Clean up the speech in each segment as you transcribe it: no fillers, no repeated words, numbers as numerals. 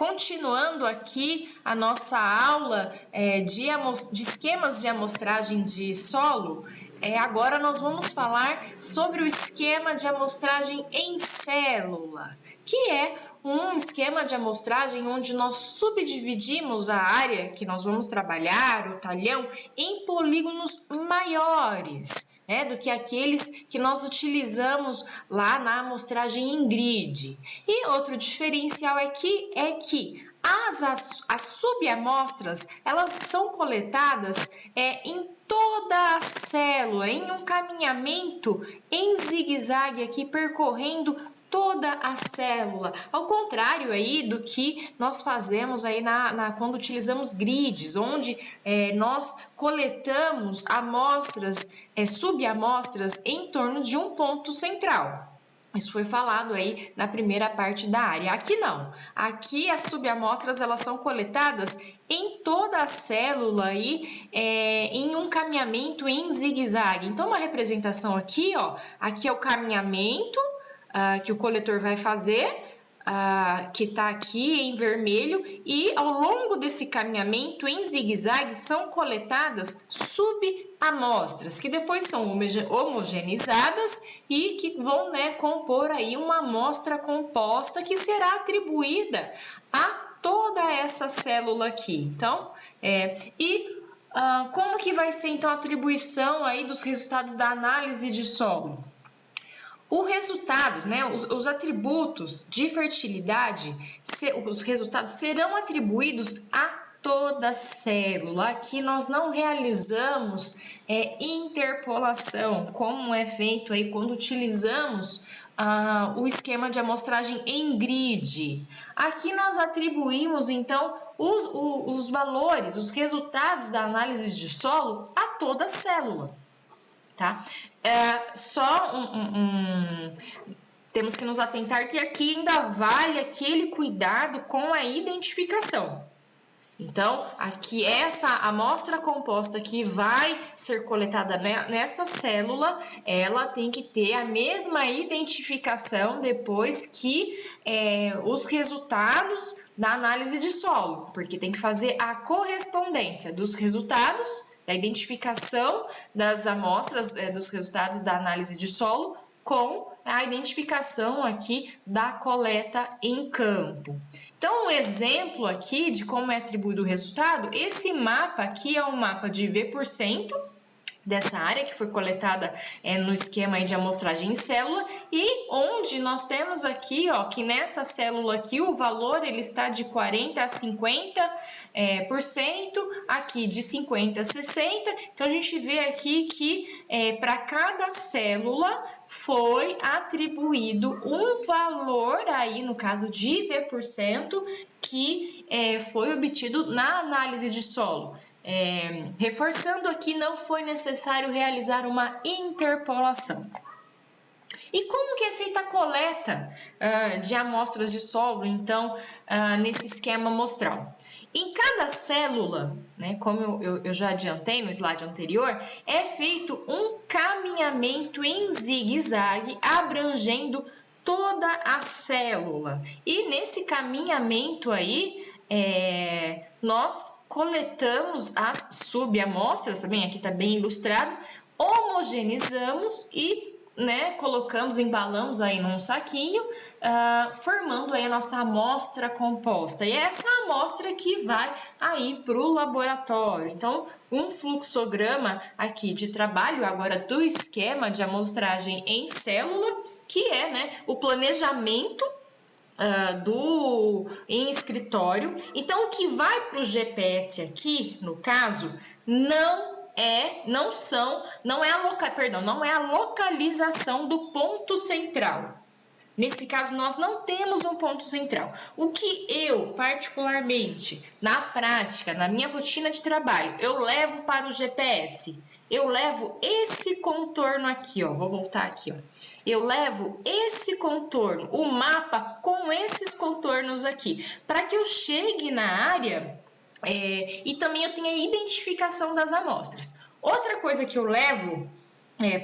continuando aqui a nossa aula de esquemas de amostragem de solo, agora nós vamos falar sobre o esquema de amostragem em célula, que é um esquema de amostragem onde nós subdividimos a área que nós vamos trabalhar, o talhão, em polígonos maiores, do que aqueles que nós utilizamos lá na amostragem em grid. E outro diferencial aqui é que as subamostras, elas são coletadas em toda a célula, em um caminhamento em zigue-zague aqui, percorrendo toda a célula, ao contrário aí do que nós fazemos aí quando utilizamos grids, onde nós coletamos amostras, subamostras em torno de um ponto central. Isso foi falado aí na primeira parte da área. Aqui não. Aqui as subamostras elas são coletadas em toda a célula aí, em um caminhamento em zigue-zague. Então, uma representação aqui, ó, aqui é o caminhamento que o coletor vai fazer, que está aqui em vermelho, e ao longo desse caminhamento em zigue-zague são coletadas subamostras, que depois são homogeneizadas e que vão compor aí uma amostra composta que será atribuída a toda essa célula aqui. Então, como que vai ser então a atribuição aí dos resultados da análise de solo? Os resultados, os atributos de fertilidade, os resultados serão atribuídos a toda a célula. Aqui nós não realizamos interpolação, como é feito aí quando utilizamos o esquema de amostragem em grid. Aqui nós atribuímos então os valores, os resultados da análise de solo a toda a célula. Tá? Temos que nos atentar que aqui ainda vale aquele cuidado com a identificação. Então, aqui essa amostra composta que vai ser coletada nessa célula, ela tem que ter a mesma identificação depois que os resultados da análise de solo, porque tem que fazer a correspondência dos resultados, da identificação das amostras, dos resultados da análise de solo, com a identificação aqui da coleta em campo. Então, um exemplo aqui de como é atribuído o resultado, esse mapa aqui é um mapa de V% dessa área que foi coletada no esquema aí de amostragem em célula, e onde nós temos aqui, ó, que nessa célula aqui o valor ele está de 40 a 50%, aqui de 50 a 60%. Então a gente vê aqui que para cada célula foi atribuído um valor aí, no caso de V%, que foi obtido na análise de solo. Reforçando aqui, não foi necessário realizar uma interpolação. E como que é feita a coleta de amostras de solo, então, nesse esquema amostral? Em cada célula, como eu já adiantei no slide anterior, é feito um caminhamento em zigue-zague abrangendo toda a célula. E nesse caminhamento aí, nós coletamos as subamostras, também aqui está bem ilustrado, homogeneizamos e colocamos, embalamos aí num saquinho, formando aí a nossa amostra composta. E é essa amostra que vai aí para o laboratório. Então, um fluxograma aqui de trabalho agora do esquema de amostragem em célula, que é o planejamento em escritório. Então, o que vai para o GPS aqui, no caso, não é a localização do ponto central. Nesse caso, nós não temos um ponto central. O que eu, particularmente, na prática, na minha rotina de trabalho, eu levo para o GPS? Eu levo esse contorno aqui, ó. Vou voltar aqui, ó. Eu levo esse contorno, o mapa com esses contornos aqui, para que eu chegue na área e também eu tenha a identificação das amostras. Outra coisa que eu levo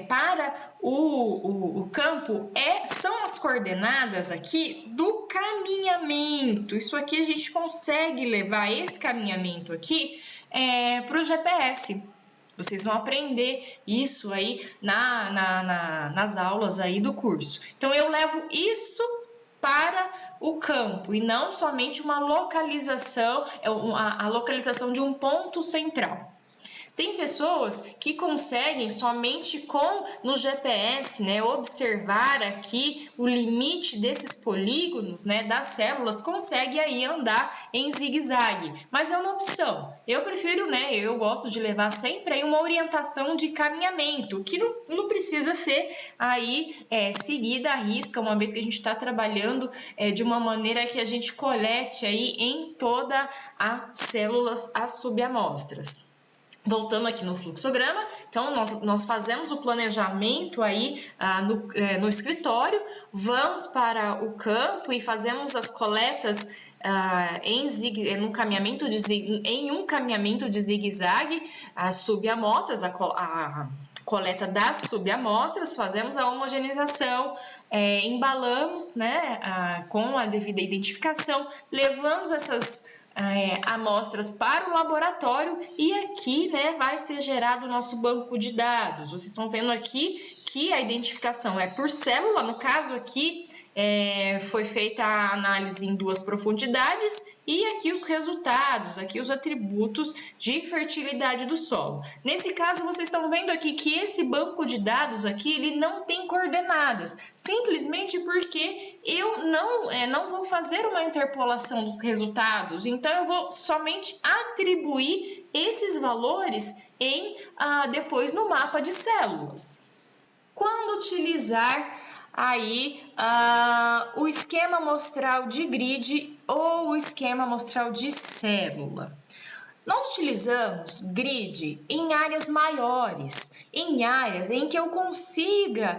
para o campo são as coordenadas aqui do caminhamento. caminhamento. Isso aqui a gente consegue levar esse caminhamento aqui para o GPS. Vocês vão aprender isso aí nas aulas aí do curso. Então, eu levo isso para o campo e não somente uma localização, a localização de um ponto central. Tem pessoas que conseguem somente no GPS, né, observar aqui o limite desses polígonos, né, das células, consegue aí andar em zigue-zague, mas é uma opção. Eu prefiro, né, eu gosto de levar sempre aí uma orientação de caminhamento, que não precisa ser aí seguida à risca, uma vez que a gente está trabalhando de uma maneira que a gente colete aí em toda as células as subamostras. Voltando aqui no fluxograma, então nós fazemos o planejamento aí no escritório, vamos para o campo e fazemos as coletas em um caminhamento de zigue-zague, as subamostras, a coleta das subamostras, fazemos a homogeneização, embalamos, né, com a devida identificação, levamos essas amostras para o laboratório e aqui, né, vai ser gerado o nosso banco de dados. Vocês estão vendo aqui que a identificação é por célula, no caso aqui foi feita a análise em 2 profundidades e aqui os resultados, aqui os atributos de fertilidade do solo. Nesse caso, vocês estão vendo aqui que esse banco de dados aqui, ele não tem coordenadas, simplesmente porque eu não vou fazer uma interpolação dos resultados, então eu vou somente atribuir esses valores depois no mapa de células. Quando utilizar aí o esquema amostral de grid ou o esquema amostral de célula. Nós utilizamos grid em áreas maiores, em áreas em que eu consiga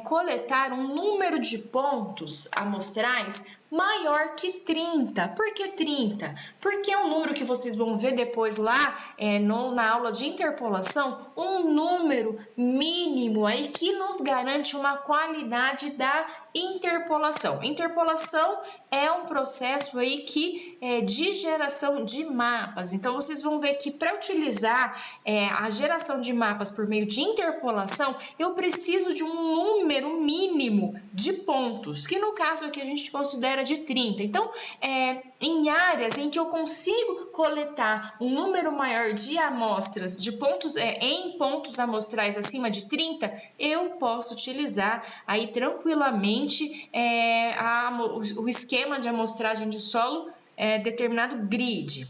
coletar um número de pontos amostrais maior que 30. Por que 30? Porque é um número que vocês vão ver depois lá na aula de interpolação, um número mínimo aí que nos garante uma qualidade da interpolação. Interpolação é um processo aí de geração de mapas. Então, vocês vão ver que para utilizar a geração de mapas por meio de interpolação, eu preciso de um número mínimo de pontos, que no caso aqui a gente considera de 30. Então, em áreas em que eu consigo coletar um número maior de amostras, de pontos, em pontos amostrais acima de 30, eu posso utilizar aí tranquilamente o esquema de amostragem de solo determinado grid.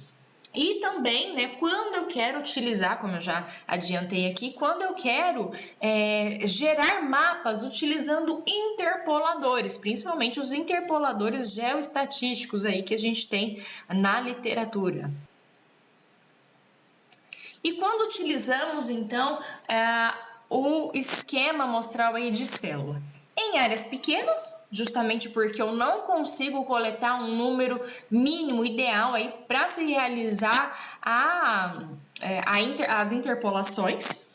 E também, né, quando eu quero utilizar, como eu já adiantei aqui, quando eu quero gerar mapas utilizando interpoladores, principalmente os interpoladores geoestatísticos aí que a gente tem na literatura. E quando utilizamos, então, o esquema amostral aí de célula? Em áreas pequenas, justamente porque eu não consigo coletar um número mínimo ideal aí para se realizar as interpolações.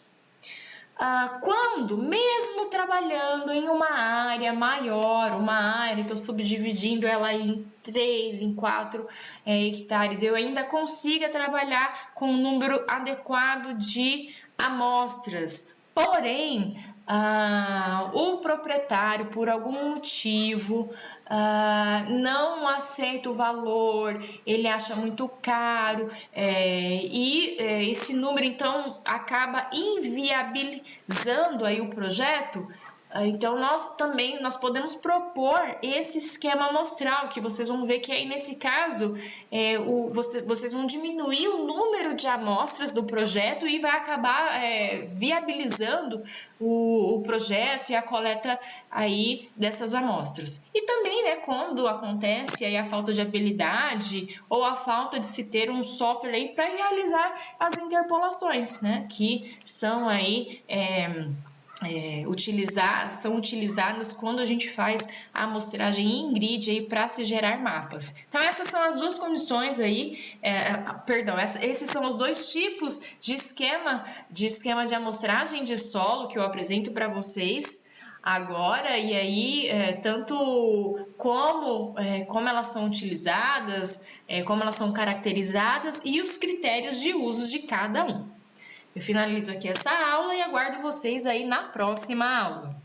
Quando, mesmo trabalhando em uma área maior, uma área que eu subdividindo ela em 3, em 4 hectares, eu ainda consiga trabalhar com um número adequado de amostras. Porém, o proprietário, por algum motivo, não aceita o valor, ele acha muito caro e esse número, então, acaba inviabilizando aí o projeto. Então, nós podemos propor esse esquema amostral, que vocês vão ver que aí nesse caso, vocês vão diminuir o número de amostras do projeto e vai acabar viabilizando o projeto e a coleta aí dessas amostras. E também, né, quando acontece aí a falta de habilidade ou a falta de se ter um software aí para realizar as interpolações, né, que são aí são utilizadas quando a gente faz a amostragem em grid aí para se gerar mapas. Então essas são as duas condições aí, esses são os dois tipos de esquema de amostragem de solo que eu apresento para vocês. agora, e aí tanto como elas são utilizadas, como elas são caracterizadas e os critérios de uso de cada um. Eu finalizo aqui essa aula e aguardo vocês aí na próxima aula.